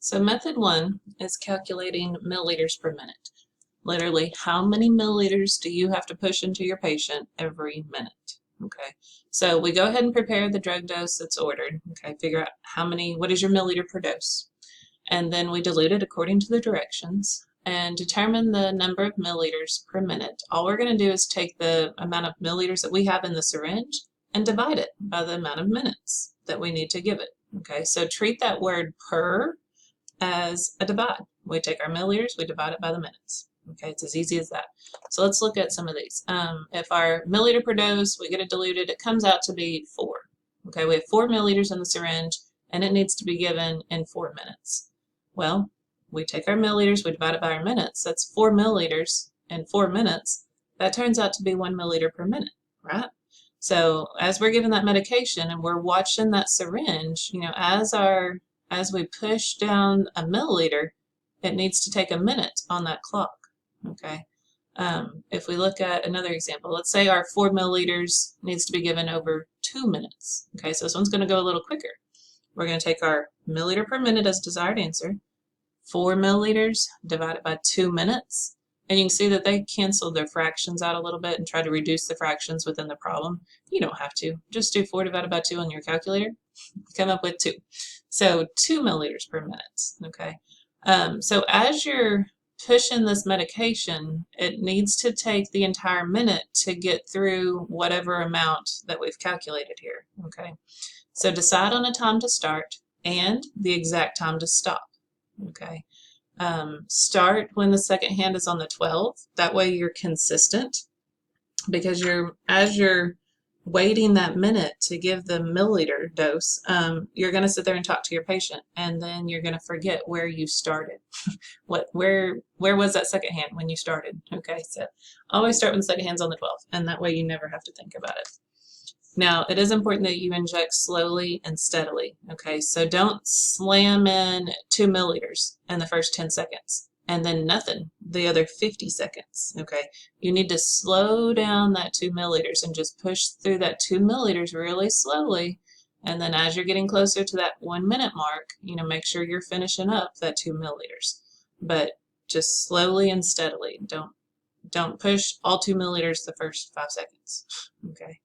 So method one is calculating milliliters per minute. Literally, how many milliliters do you have to push into your patient every minute? Okay, so we go ahead and prepare the drug dose that's ordered. Okay, figure out what is your milliliter per dose. And then we dilute it according to the directions and determine the number of milliliters per minute. All we're going to do is take the amount of milliliters that we have in the syringe and divide it by the amount of minutes that we need to give it. Okay, so treat that word per as a divide. We take our milliliters, we divide it by the minutes. Okay, it's as easy as that. So let's look at some of these. If our milliliter per dose, we get it diluted, it comes out to be 4. Okay, we have 4 milliliters in the syringe, and it needs to be given in 4 minutes. Well, we take our milliliters, we divide it by our minutes. That's 4 milliliters in 4 minutes. That turns out to be 1 milliliter per minute, right? So as we're giving that medication and we're watching that syringe, as we push down a milliliter, it needs to take a minute on that clock. Okay. If we look at another example, let's say our 4 milliliters needs to be given over 2 minutes. Okay, so this one's going to go a little quicker. We're going to take our milliliter per minute as desired answer, 4 milliliters divided by 2 minutes, and you can see that they canceled their fractions out a little bit and tried to reduce the fractions within the problem. You don't have to. Just do 4 divided by 2 on your calculator. Come up with 2. So 2 milliliters per minute. Okay. So as you're pushing this medication, it needs to take the entire minute to get through whatever amount that we've calculated here. Okay. So decide on a time to start and the exact time to stop. Okay. Start when the second hand is on the 12. That way you're consistent, because as you're waiting that minute to give the milliliter dose, you're going to sit there and talk to your patient, and then you're going to forget where you started. Where was that second hand when you started? Okay, so always start when the second hand's on the 12, and that way you never have to think about it. Now, it is important that you inject slowly and steadily. Okay, so don't slam in 2 milliliters in the first 10 seconds and then nothing the other 50 seconds. Okay, you need to slow down that 2 milliliters and just push through that 2 milliliters really slowly. And then as you're getting closer to that 1 minute mark, make sure you're finishing up that 2 milliliters. But just slowly and steadily. Don't push all 2 milliliters the first 5 seconds. Okay.